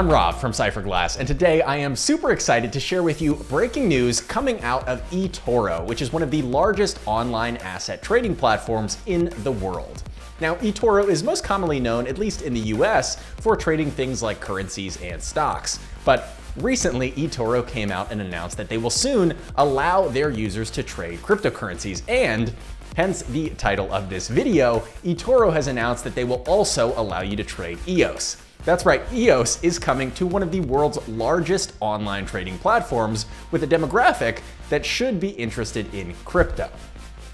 I'm Rob from Cypherglass, and today I am super excited to share with you breaking news coming out of eToro, which is one of the largest online asset trading platforms in the world. Now, eToro is most commonly known, at least in the US, for trading things like currencies and stocks. But recently, eToro came out and announced that they will soon allow their users to trade cryptocurrencies, and hence the title of this video, eToro has announced that they will also allow you to trade EOS. That's right, EOS is coming to one of the world's largest online trading platforms with a demographic that should be interested in crypto.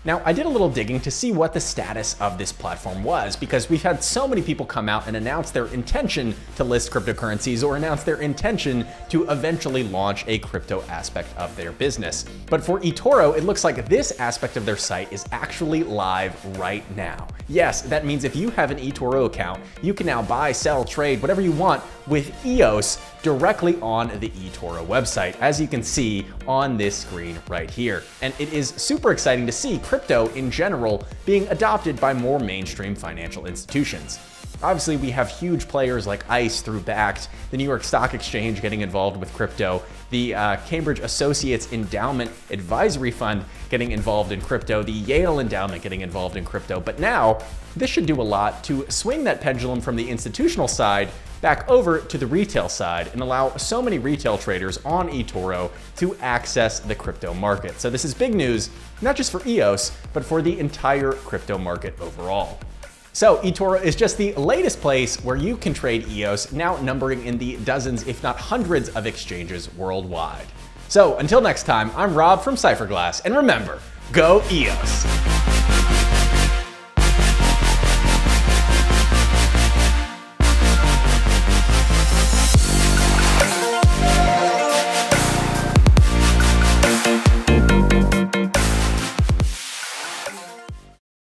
Now, I did a little digging to see what the status of this platform was, because we've had so many people come out and announce their intention to list cryptocurrencies or announce their intention to eventually launch a crypto aspect of their business. But for eToro, it looks like this aspect of their site is actually live right now. Yes, that means if you have an eToro account, you can now buy, sell, trade, whatever you want with EOS directly on the eToro website, as you can see on this screen right here. And it is super exciting to see crypto in general being adopted by more mainstream financial institutions. Obviously, we have huge players like ICE through Bakkt, the New York Stock Exchange getting involved with crypto, the Cambridge Associates Endowment Advisory Fund getting involved in crypto, the Yale Endowment getting involved in crypto. But now, this should do a lot to swing that pendulum from the institutional side back over to the retail side and allow so many retail traders on eToro to access the crypto market. So this is big news, not just for EOS, but for the entire crypto market overall. So eToro is just the latest place where you can trade EOS, now numbering in the dozens, if not hundreds of exchanges worldwide. So until next time, I'm Rob from Cypherglass, and remember, go EOS!